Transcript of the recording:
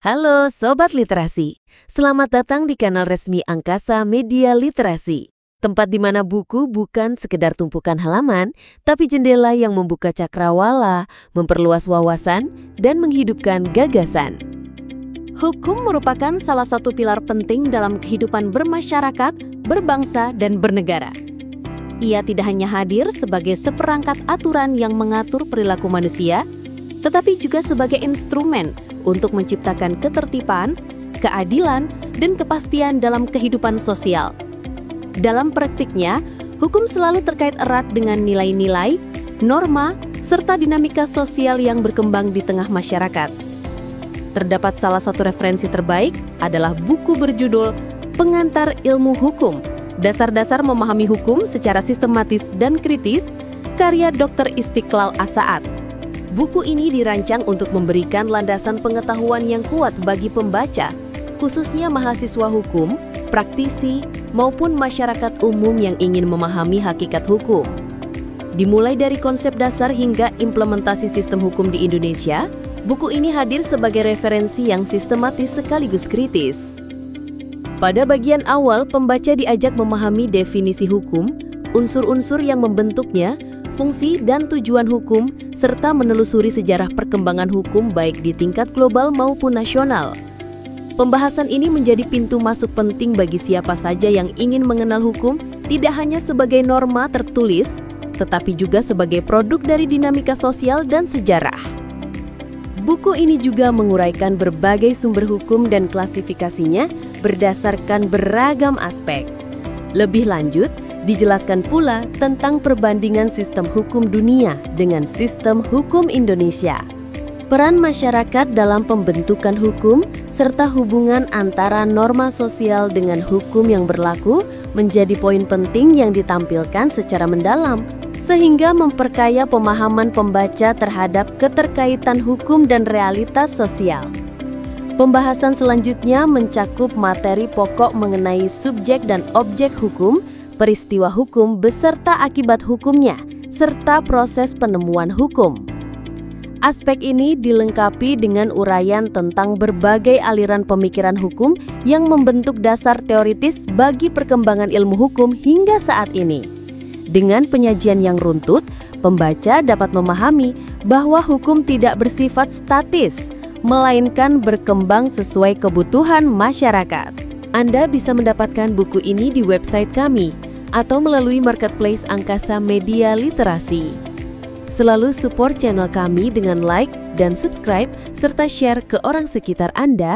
Halo Sobat Literasi, selamat datang di kanal resmi Angkasa Media Literasi. Tempat di mana buku bukan sekedar tumpukan halaman, tapi jendela yang membuka cakrawala, memperluas wawasan, dan menghidupkan gagasan. Hukum merupakan salah satu pilar penting dalam kehidupan bermasyarakat, berbangsa, dan bernegara. Ia tidak hanya hadir sebagai seperangkat aturan yang mengatur perilaku manusia, tetapi juga sebagai instrumen untuk menciptakan ketertiban, keadilan, dan kepastian dalam kehidupan sosial. Dalam praktiknya, hukum selalu terkait erat dengan nilai-nilai, norma, serta dinamika sosial yang berkembang di tengah masyarakat. Terdapat salah satu referensi terbaik adalah buku berjudul Pengantar Ilmu Hukum, Dasar-dasar Memahami Hukum secara Sistematis dan Kritis, karya Dr. Istiqlal As-Sa'ad. Buku ini dirancang untuk memberikan landasan pengetahuan yang kuat bagi pembaca, khususnya mahasiswa hukum, praktisi, maupun masyarakat umum yang ingin memahami hakikat hukum. Dimulai dari konsep dasar hingga implementasi sistem hukum di Indonesia, buku ini hadir sebagai referensi yang sistematis sekaligus kritis. Pada bagian awal, pembaca diajak memahami definisi hukum, unsur-unsur yang membentuknya, fungsi dan tujuan hukum, serta menelusuri sejarah perkembangan hukum baik di tingkat global maupun nasional. Pembahasan ini menjadi pintu masuk penting bagi siapa saja yang ingin mengenal hukum, tidak hanya sebagai norma tertulis, tetapi juga sebagai produk dari dinamika sosial dan sejarah. Buku ini juga menguraikan berbagai sumber hukum dan klasifikasinya berdasarkan beragam aspek. Lebih lanjut, dijelaskan pula tentang perbandingan sistem hukum dunia dengan sistem hukum Indonesia. Peran masyarakat dalam pembentukan hukum serta hubungan antara norma sosial dengan hukum yang berlaku menjadi poin penting yang ditampilkan secara mendalam, sehingga memperkaya pemahaman pembaca terhadap keterkaitan hukum dan realitas sosial. Pembahasan selanjutnya mencakup materi pokok mengenai subjek dan objek hukum, peristiwa hukum beserta akibat hukumnya, serta proses penemuan hukum. Aspek ini dilengkapi dengan uraian tentang berbagai aliran pemikiran hukum yang membentuk dasar teoritis bagi perkembangan ilmu hukum hingga saat ini. Dengan penyajian yang runtut, pembaca dapat memahami bahwa hukum tidak bersifat statis, melainkan berkembang sesuai kebutuhan masyarakat. Anda bisa mendapatkan buku ini di website kami atau melalui marketplace Angkasa Media Literasi. Selalu support channel kami dengan like dan subscribe serta share ke orang sekitar Anda